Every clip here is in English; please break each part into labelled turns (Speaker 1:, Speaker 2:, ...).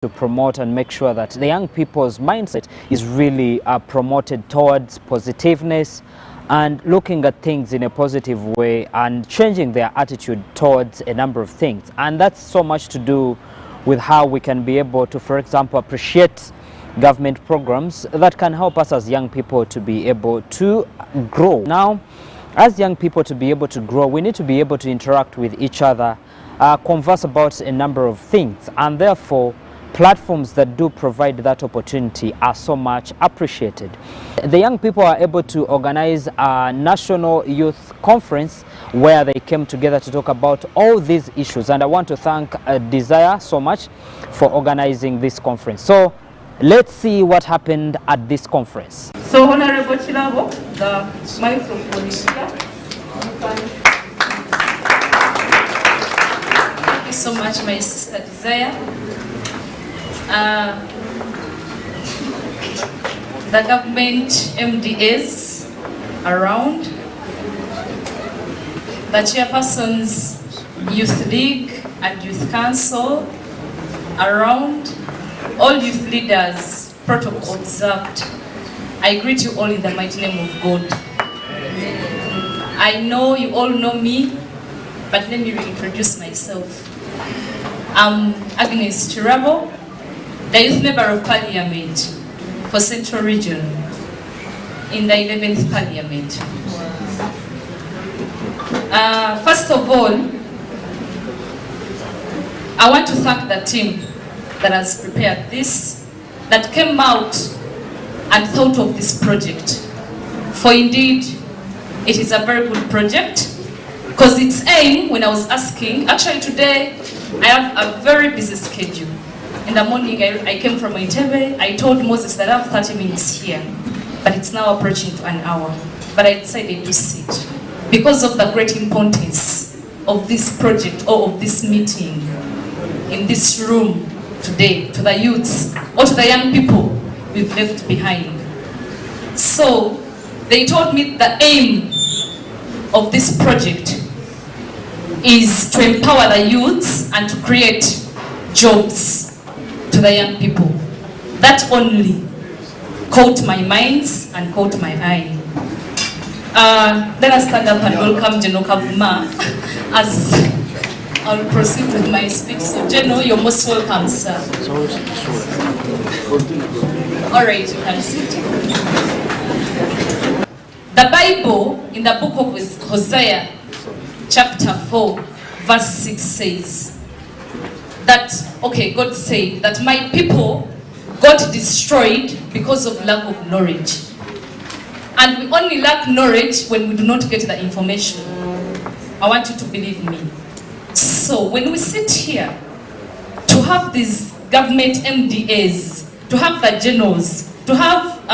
Speaker 1: to promote and make sure that the young people's mindset is really promoted towards positiveness and looking at things in a positive way and changing their attitude towards a number of things. And that's so much to do with how we can be able to, for example, appreciate government programs that can help us as young people to be able to grow. Now, as young people to be able to grow, we need to be able to interact with each other, converse about a number of things, and therefore platforms that do provide that opportunity are so much appreciated. The young people are able to organize a national youth conference where they came together to talk about all these issues, and I want to thank Desire so much for organizing this conference. So let's see what happened at this conference.
Speaker 2: So Honorable Chilabo, the microphone is here.
Speaker 3: Thank you so much, my sister Desire. The government MDAs around, the chairpersons, Youth League and Youth Council around, all youth leaders, protocol observed. I greet you all in the mighty name of God. I know you all know me, but let me reintroduce myself. I'm Agnes Chirabo, the Youth Member of Parliament for Central Region in the 11th Parliament. First of all, I want to thank the team that has prepared this, that came out and thought of this project. For indeed, it is a very good project, because its aim, when I was asking, actually today, I have a very busy schedule. In the morning, I came from Entebbe. I told Moses that I have 30 minutes here, but it's now approaching to an hour. But I decided to sit because of the great importance of this project or of this meeting in this room today, to the youths or to the young people we've left behind. So they told me the aim of this project is to empower the youths and to create jobs to the young people. That only caught my minds and caught my eye. Let us stand up and welcome General Kavuma as I'll proceed with my speech. So General, you're most welcome, sir. All right, you can sit. The Bible in the book of Hosea, chapter 4, verse 6 says that, okay, God said that my people got destroyed because of lack of knowledge. And we only lack knowledge when we do not get the information. I want you to believe me. So when we sit here to have these government MDAs, to have the generals, to have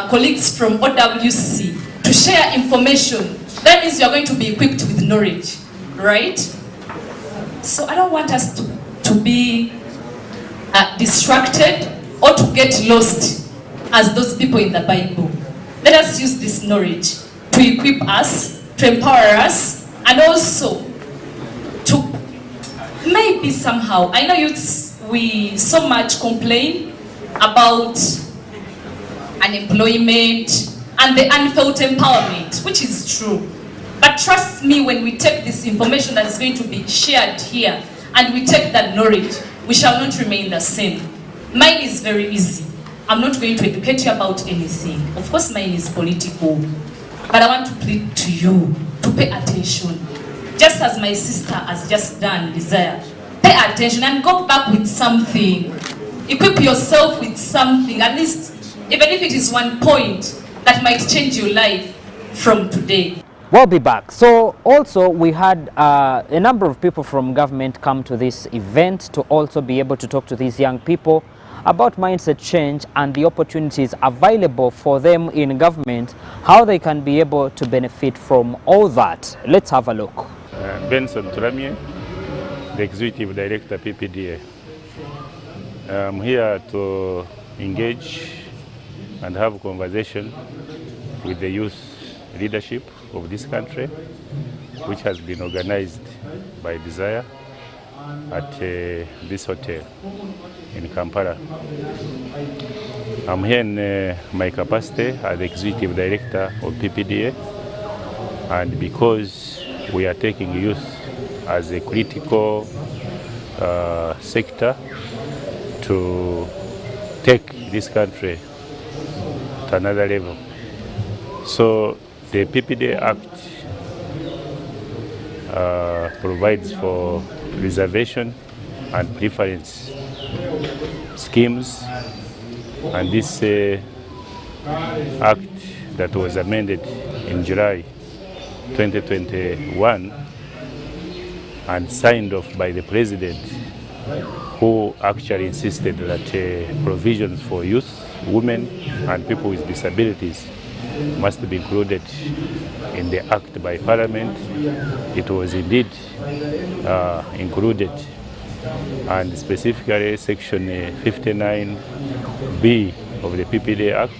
Speaker 3: colleagues from OWC, to share information, that means you are going to be equipped with knowledge, right? So I don't want us to be distracted or to get lost as those people in the Bible. Let us use this knowledge to equip us, to empower us, and also to maybe somehow, I know youths, we so much complain about unemployment and the unfelt empowerment, which is true. But trust me, when we take this information that is going to be shared here and we take that knowledge, we shall not remain the same. Mine is very easy. I'm not going to educate you about anything. Of course, mine is political. But I want to plead to you to pay attention. Just as my sister has just done, Desire. Pay attention and go back with something. Equip yourself with something, at least, even if it is one point that might change your life from today.
Speaker 1: We'll be back. So also we had a number of people from government come to this event to also be able to talk to these young people about mindset change and the opportunities available for them in government, how they can be able to benefit from all that. Let's have a look.
Speaker 4: Benson Turamie, the Executive Director, PPDA. I'm here to engage and have a conversation with the youth leadership of this country, which has been organized by Desire at this hotel in Kampala. I'm here in my capacity as the Executive Director of PPDA, and because we are taking youth as a critical sector to take this country to another level. So the PPDA Act provides for reservation and preference schemes, and this act that was amended in July 2021 and signed off by the President, who actually insisted that provisions for youth, women and people with disabilities must be included in the act by Parliament. It was indeed included, and specifically Section 59B of the PPDA Act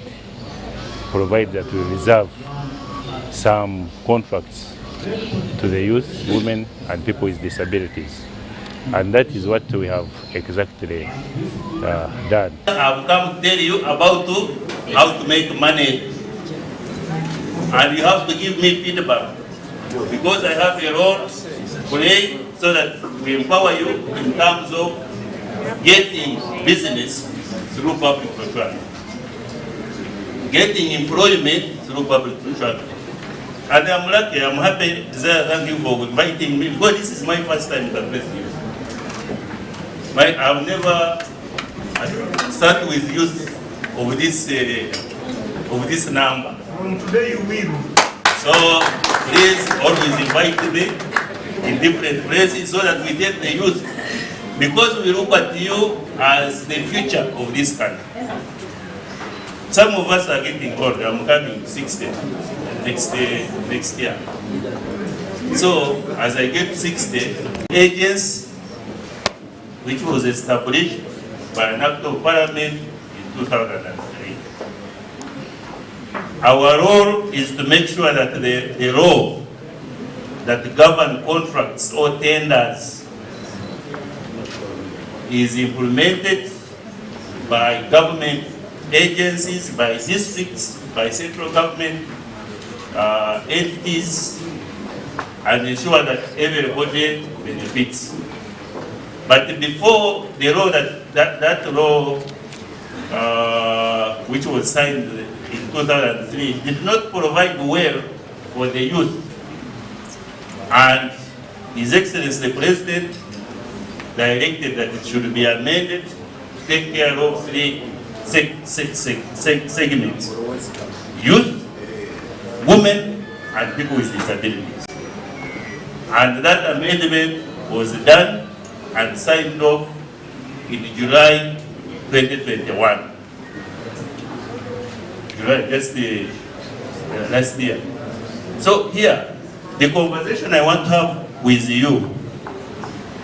Speaker 4: provides that we reserve some contracts to the youth, women and people with disabilities. And that is what we have exactly done.
Speaker 5: I've come to tell you about how to make money, and you have to give me feedback, because I have a role to play so that we empower you in terms of getting business through public procurement, getting employment through public procurement. And I'm lucky, I'm happy, thank you for inviting me, because this is my first time to address you. I've never started with youth of this number.
Speaker 6: From today you will.
Speaker 5: So please always invite me in different places so that we get the youth, because we look at you as the future of this country. Some of us are getting older. I'm coming 60 next year. So as I get 60, agents which was established by an act of Parliament in 2003. Our role is to make sure that the law that govern contracts or tenders is implemented by government agencies, by districts, by central government entities, and ensure that everybody benefits. But before the law, that law which was signed in 2003 did not provide well for the youth. And His Excellency the President directed that it should be amended to take care of three segments: youth, women, and people with disabilities. And that amendment was done and signed off in July 2021. Just last year. So here, the conversation I want to have with you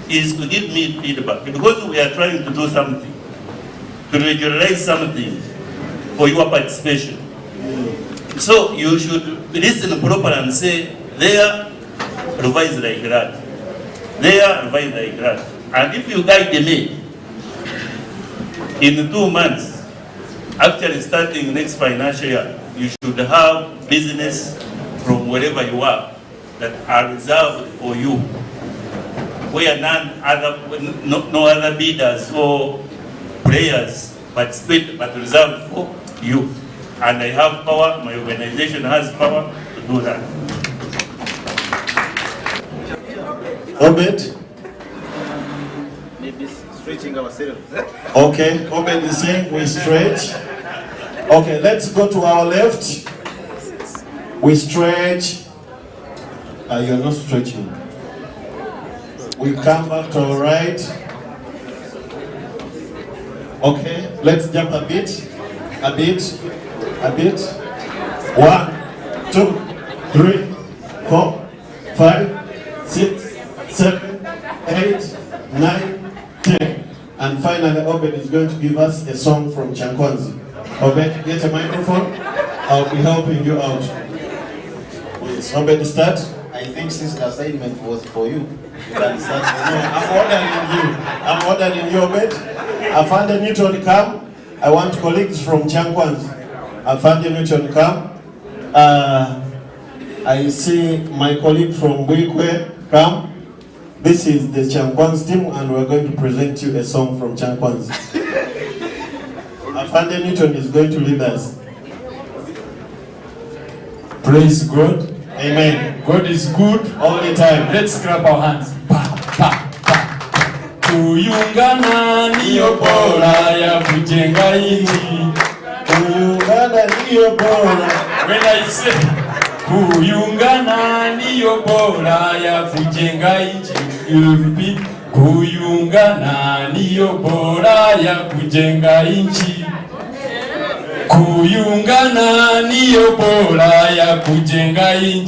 Speaker 5: is to give me feedback, because we are trying to do something, to regionalize something for your participation. So you should listen properly and say, there, revise like that. There, revise like that. And if you guide me, in 2 months, actually starting next financial year, you should have business from wherever you are that are reserved for you, where no other bidders or players participate, but reserved for you. And I have power, my organization has power to do that.
Speaker 6: Obed?
Speaker 7: Maybe stretching ourselves.
Speaker 6: Okay, Obed is saying we stretch. Okay, let's go to our left. We stretch. You're not stretching. We come back to our right. Okay, let's jump a bit. A bit. 1, 2, 3, 4, 5, 6, 7, 8, 9, 10. And finally, Obed is going to give us a song from Chankwanzi. Obed, get a microphone. I'll be helping you out. Yes, Obed, start. I think since the assignment was for you, you can start. No, I'm ordering you, Obed. Afande Newton, come. I want colleagues from Chankwan's. Afande Newton, come. I see my colleague from Buikwe, come. This is the Chankwan's team, and we're going to present you a song from Chankwan's. Afande Newton is going to lead us.
Speaker 7: Praise God.
Speaker 6: Amen.
Speaker 7: God is good
Speaker 6: All the time.
Speaker 7: Let's clap our hands. Pa, pa, pa. Kuungana niyo bora ya kujenga nchi.
Speaker 6: Kuungana niyo bora.
Speaker 7: When I say kuungana niyo bora ya kujenga nchi, you repeat. Kuungana niyo bora ya kujenga nchi. Kuungana niyo bora ya kujenga nchi.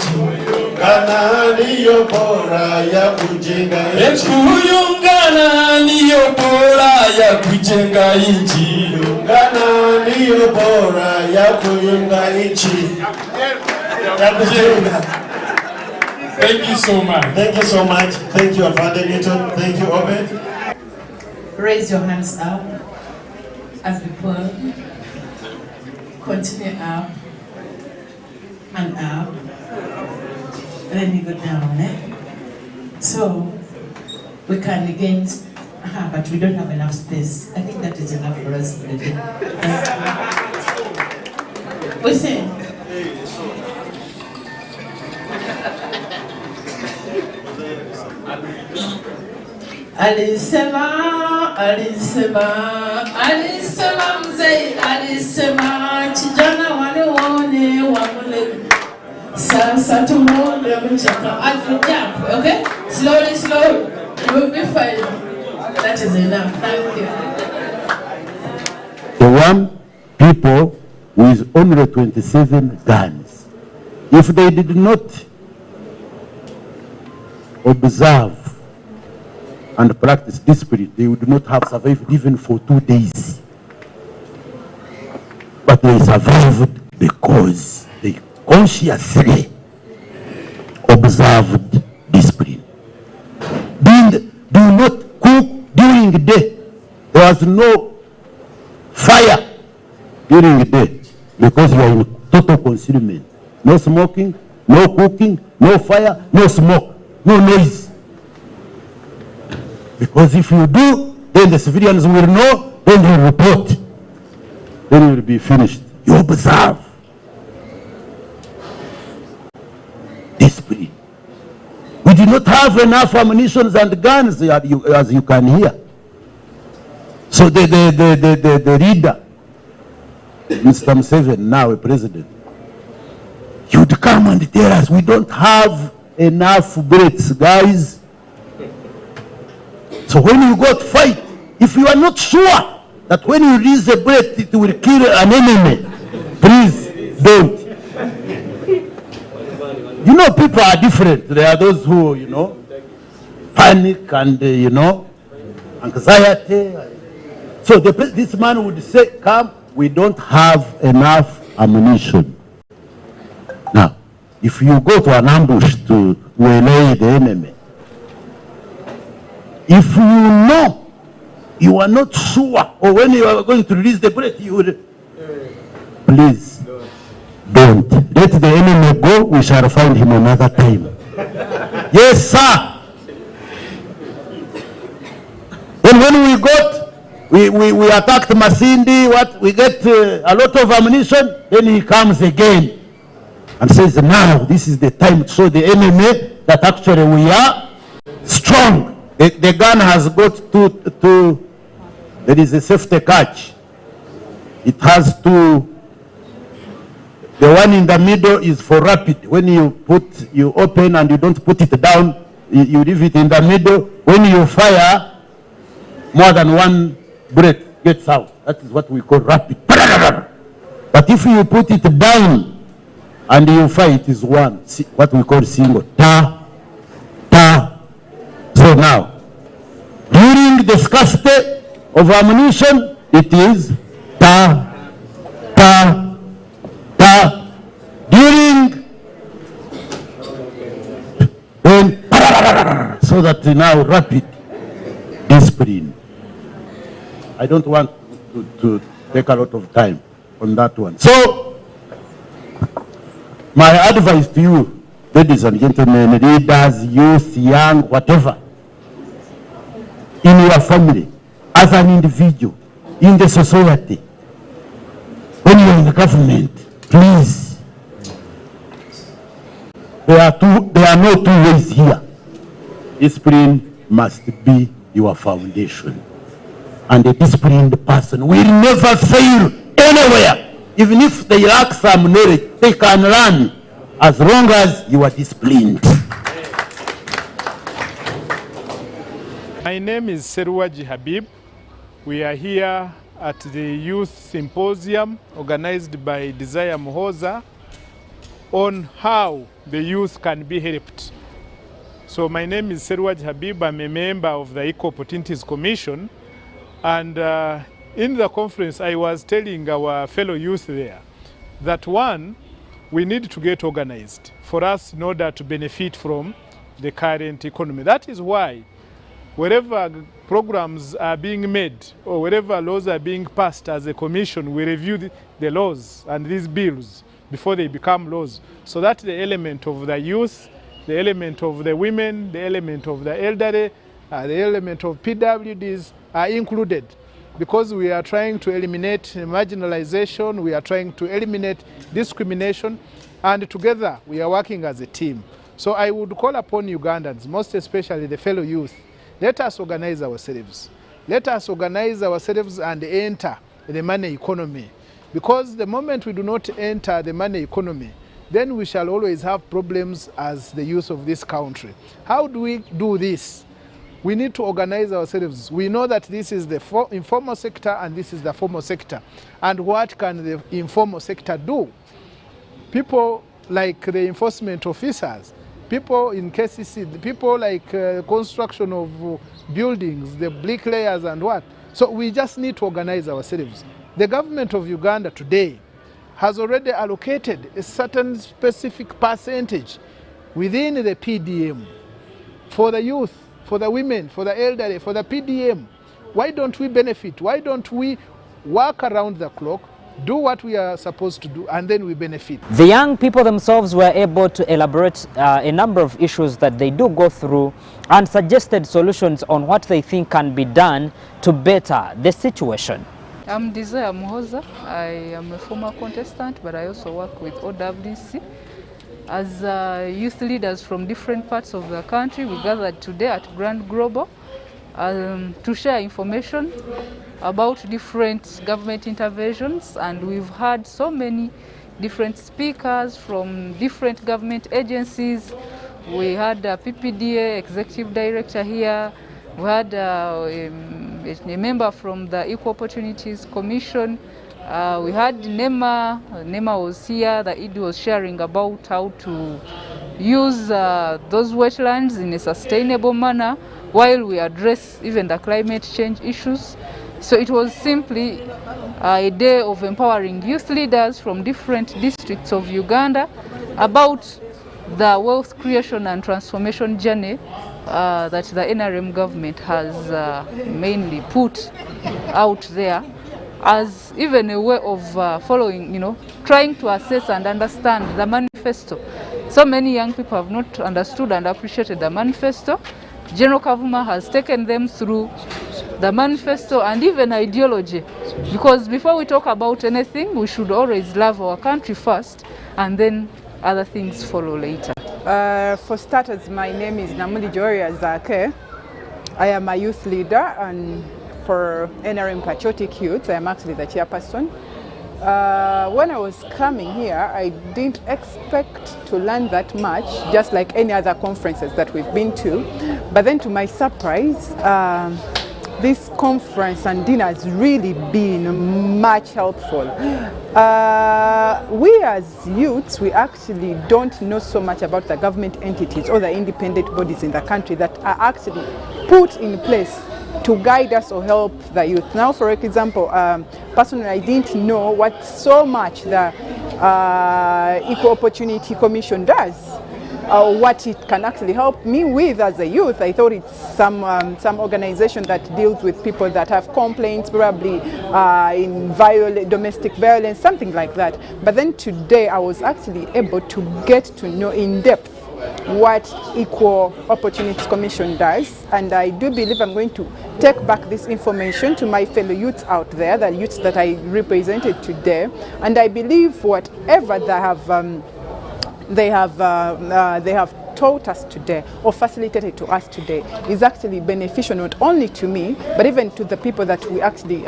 Speaker 6: Kuungana niyo bora ya kujenga nchi.
Speaker 7: Kuungana niyo bora ya kujenga nchi.
Speaker 6: Kuungana niyo bora ya kujenga nchi.
Speaker 7: Thank you so much.
Speaker 6: Thank you so much. Thank you, Afande Newton. Thank you, Obed.
Speaker 2: Raise your hands up as we pull. Continue up and up. Then you go down, So we can again, but we don't have enough space. I think that is enough for us for the day. We sing. Alisema, mzee, kijana wale wamule. Sasa tumuone mchaka. As you jump, okay? Slowly. You will be fine. That is enough. Thank you.
Speaker 8: The one people with only 27 guns. If they did not observe and practice discipline, they would not have survived even for 2 days. But they survived because they consciously observed discipline. Do not cook during the day. There was no fire during the day because you are in total concealment. No smoking, no cooking, no fire, no smoke, no noise. Because if you do, then the civilians will know, then they will report. Then it will be finished. You observe. Discipline. We do not have enough ammunition and guns, as you can hear. So the leader, Mr. Museveni, now a president, he would come and tell us, we don't have enough bullets, guys. So when you go to fight, if you are not sure that when you release a bullet it will kill an enemy, please don't. You know, people are different. There are those who, panic and, anxiety. So this man would say, come, we don't have enough ammunition. Now, if you go to an ambush to waylay the enemy, if you know you are not sure, or when you are going to release the bullet, you will, please don't. Let the enemy go, we shall find him another time. Yes, sir. And when we got, we attacked Masindi, we get a lot of ammunition, then he comes again and says, now this is the time to show the enemy that actually we are strong. The gun has got two, there is a safety catch. It has two. The one in the middle is for rapid. When you open and you don't put it down, you leave it in the middle. When you fire, more than one bullet gets out. That is what we call rapid. But if you put it down and you fire, it is one, what we call single. Ta, ta. So now, during the scarcity of ammunition, it is ta, ta, ta. During then so that now rapid discipline. I don't want to take a lot of time on that one. So, my advice to you, ladies and gentlemen, leaders, youth, young, whatever, in your family, as an individual, in the society, when you're in the government, please, there are no two ways here. Discipline must be your foundation. And a disciplined person will never fail anywhere. Even if they lack some knowledge, they can learn as long as you are disciplined.
Speaker 9: My name is Seruwaji Habib. We are here at the Youth Symposium organized by Desire Muhoza on how the youth can be helped. So my name is Seruwaji Habib. I'm a member of the Equal Opportunities Commission. And in the conference, I was telling our fellow youth there that one, we need to get organized for us in order to benefit from the current economy. That is why wherever programs are being made or wherever laws are being passed as a commission, we review the laws and these bills before they become laws, so that the element of the youth, the element of the women, the element of the elderly, the element of PWDs are included, because we are trying to eliminate marginalization, we are trying to eliminate discrimination, and together we are working as a team. So I would call upon Ugandans, most especially the fellow youth, let us organize ourselves. Let us organize ourselves and enter the money economy. Because the moment we do not enter the money economy, then we shall always have problems as the youth of this country. How do we do this? We need to organize ourselves. We know that this is the informal sector and this is the formal sector. And what can the informal sector do? People like the enforcement officers, people in KCC, people like construction of buildings, the bricklayers and what. So we just need to organize ourselves. The government of Uganda today has already allocated a certain specific percentage within the PDM for the youth, for the women, for the elderly, for the PDM. Why don't we benefit? Why don't we work around the clock, do what we are supposed to do, and then we benefit?
Speaker 1: The young people themselves were able to elaborate a number of issues that they do go through and suggested solutions on what they think can be done to better the situation.
Speaker 10: I'm Desire Muhoza. I am a former contestant, but I also work with OWC. As youth leaders from different parts of the country, we gathered today at Grand Global to share information about different government interventions, and we've had so many different speakers from different government agencies. We had a PPDA executive director here. We had a member from the Equal Opportunities Commission. We had NEMA. NEMA was here. The ED was sharing about how to use those wetlands in a sustainable manner while we address even the climate change issues. So it was simply a day of empowering youth leaders from different districts of Uganda about the wealth creation and transformation journey that the NRM government has mainly put out there as even a way of following, trying to assess and understand the manifesto. So many young people have not understood and appreciated the manifesto. General Kavuma has taken them through the manifesto and even ideology, because before we talk about anything, we should always love our country first and then other things follow later.
Speaker 11: For starters, my name is Namuli Joria Zake. I am a youth leader, and for NRM Patriotic Youth, I am actually the chairperson. When I was coming here, I didn't expect to learn that much, just like any other conferences that we've been to. But then to my surprise, this conference and dinner has really been much helpful. We as youths, we actually don't know so much about the government entities or the independent bodies in the country that are actually put in place to guide us or help the youth. Now, for example, personally, I didn't know what so much the Equal Opportunity Commission does. what it can actually help me with as a youth. I thought it's some organization that deals with people that have complaints, probably in domestic violence, something like that. But then today I was actually able to get to know in depth what Equal Opportunities Commission does, and I do believe I'm going to take back this information to my fellow youths out there, the youths that I represented today, and I believe whatever they have taught us today or facilitated to us today is actually beneficial not only to me but even to the people that we actually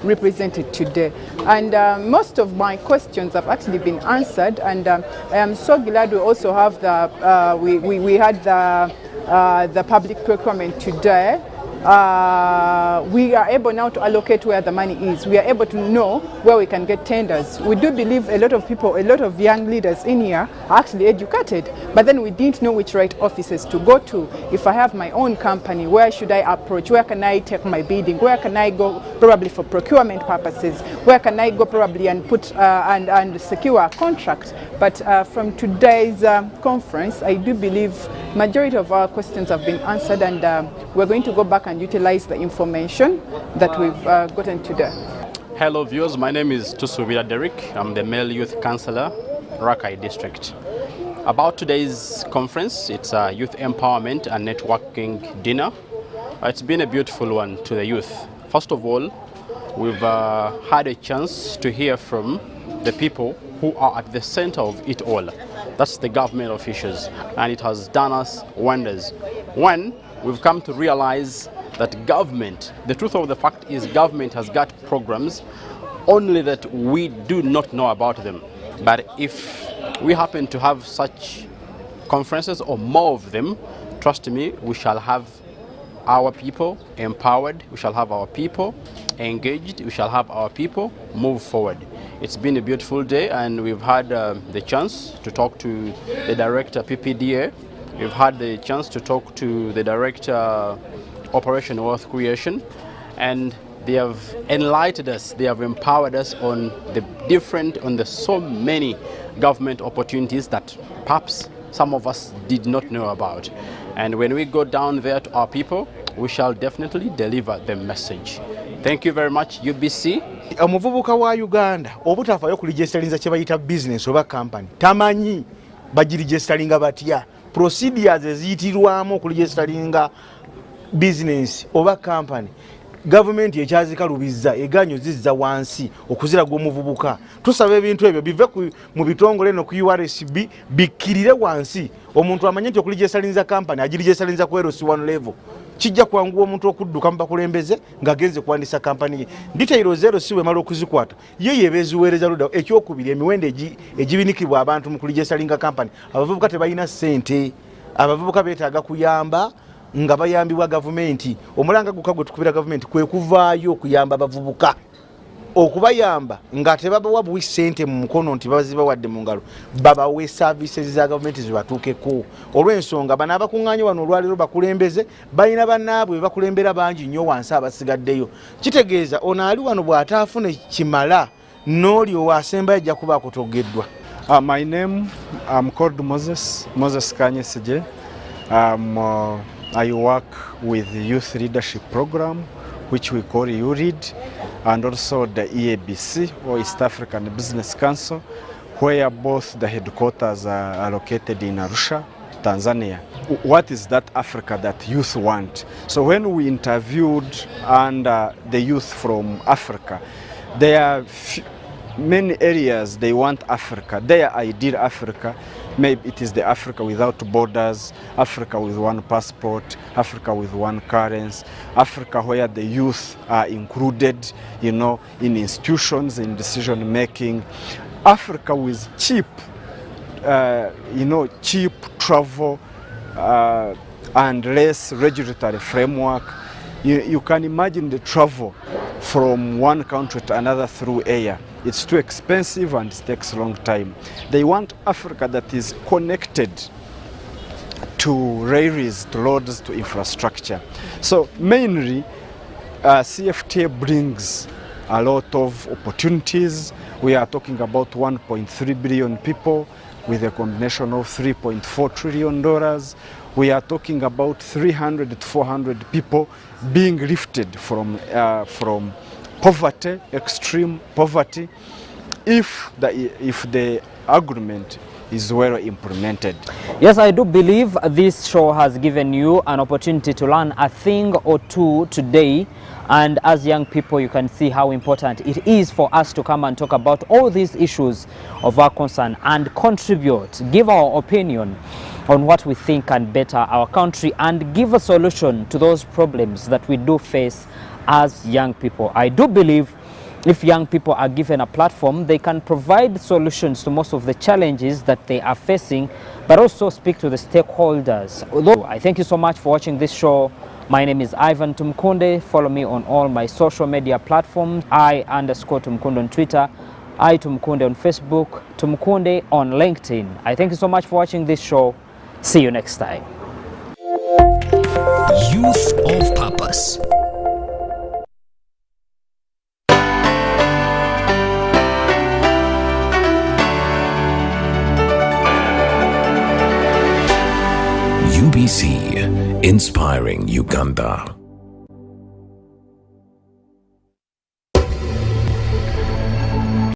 Speaker 11: represented today. And most of my questions have actually been answered, and I am so glad we also have we had the public procurement today. We are able now to allocate where the money is. We are able to know where we can get tenders. We do believe a lot of people, a lot of young leaders in here are actually educated, but then we didn't know which right offices to go to. If I have my own company, where should I approach? Where can I take my bidding? Where can I go probably for procurement purposes? Where can I go probably and put and secure a contract? But from today's conference, I do believe majority of our questions have been answered, and we're going to go back and utilize the information that we've gotten today.
Speaker 12: Hello viewers, my name is Tusubira Derek. I'm the Male Youth Councillor, Rakai District. About today's conference, it's a youth empowerment and networking dinner. It's been a beautiful one to the youth. First of all, we've had a chance to hear from the people who are at the center of it all. That's the government officials, and it has done us wonders. One, we've come to realize that government, the truth of the fact is government has got programs, only that we do not know about them. But if we happen to have such conferences or more of them, trust me, we shall have our people empowered, we shall have our people engaged, we shall have our people move forward. It's been a beautiful day, and we've had the chance to talk to the director PPDA. We've had the chance to talk to the director Operation Wealth Creation, and they have enlightened us, they have empowered us on the so many government opportunities that perhaps some of us did not know about. And when we go down there to our people, we shall definitely deliver the message. Thank you very much, UBC.
Speaker 13: Omuvubuka wa Uganda obutafaayo kuligisteringa kye bayita business oba company tamanyi bagiregisteringa batya, procedures eziyitirwamu kuligisteringa business oba company. Government ekyazikalubiza eganyo zizza wansi okuziraga omuvubuka. Tusaba ebintu ebyo bive mu bitongole no ku URSB bikirire wansi. Omuntu amanye nti okuligisteringa company agiregisteringa ku LC1 level. Kijja kwangu omuntu okudduka mu bakulembeze ng'agenze kuwandisa kampani ye. Detailo zero siwe mala okuzikwata. Ye yebeeziweereza luda ekyokubiri emiwendo egibinikibwa abantu mu kuligisteringa kampani. Abavubuka tebalina ssente. Abavubuka beetaaga kuyamba nga bayambibwa gavumenti. Omulanga gukagwe tukubira gavumenti kwe kuvaayo okuyamba abavubuka. Okubayamba nga tebabawa bwi ssente mu mukono nti bazibawadde mu ngalo, babawe services za gavumenti zibatuukeko. Olw'ensonga bano abakuŋŋaanye wano olwaleero bakulembeze balina bannaabwe bakulembera bangi nnyo wansi abasigaddeyo. Kitegeeza ono ali wano bw'ataafuna kimala n'oli owasembayo ajja kuba akutogeddwa.
Speaker 14: My name, I'm called Moses Kanyesije. I work with the Youth Leadership Program, which we call UREAD, and also the EABC, or East African Business Council, where both the headquarters are located in Arusha, Tanzania. What is that Africa that youth want? So when we interviewed the youth from Africa, there are many areas they want Africa, their ideal Africa. Maybe it is the Africa without borders, Africa with one passport, Africa with one currency, Africa where the youth are included, you know, in institutions, in decision making, Africa with cheap, cheap travel and less regulatory framework. You can imagine the travel from one country to another through air. It's too expensive and it takes a long time. They want Africa that is connected to railways, to roads, to infrastructure. So mainly, CFTA brings a lot of opportunities. We are talking about 1.3 billion people, with a combination of $3.4 trillion. We are talking about 300 to 400 people being lifted from poverty, extreme poverty, if the agreement is well implemented.
Speaker 1: Yes, I do believe this show has given you an opportunity to learn a thing or two today. And as young people, you can see how important it is for us to come and talk about all these issues of our concern and contribute, give our opinion on what we think can better our country and give a solution to those problems that we do face as young people. I do believe if young people are given a platform, they can provide solutions to most of the challenges that they are facing, but also speak to the stakeholders. Although I thank you so much for watching this show. My name is Ivan Tumkunde. Follow me on all my social media platforms. I_Tumkunde on Twitter, Tumkunde on Facebook, Tumkunde on LinkedIn. I thank you so much for watching this show. See you next time.
Speaker 15: Youth of Purpose. UBC, inspiring Uganda.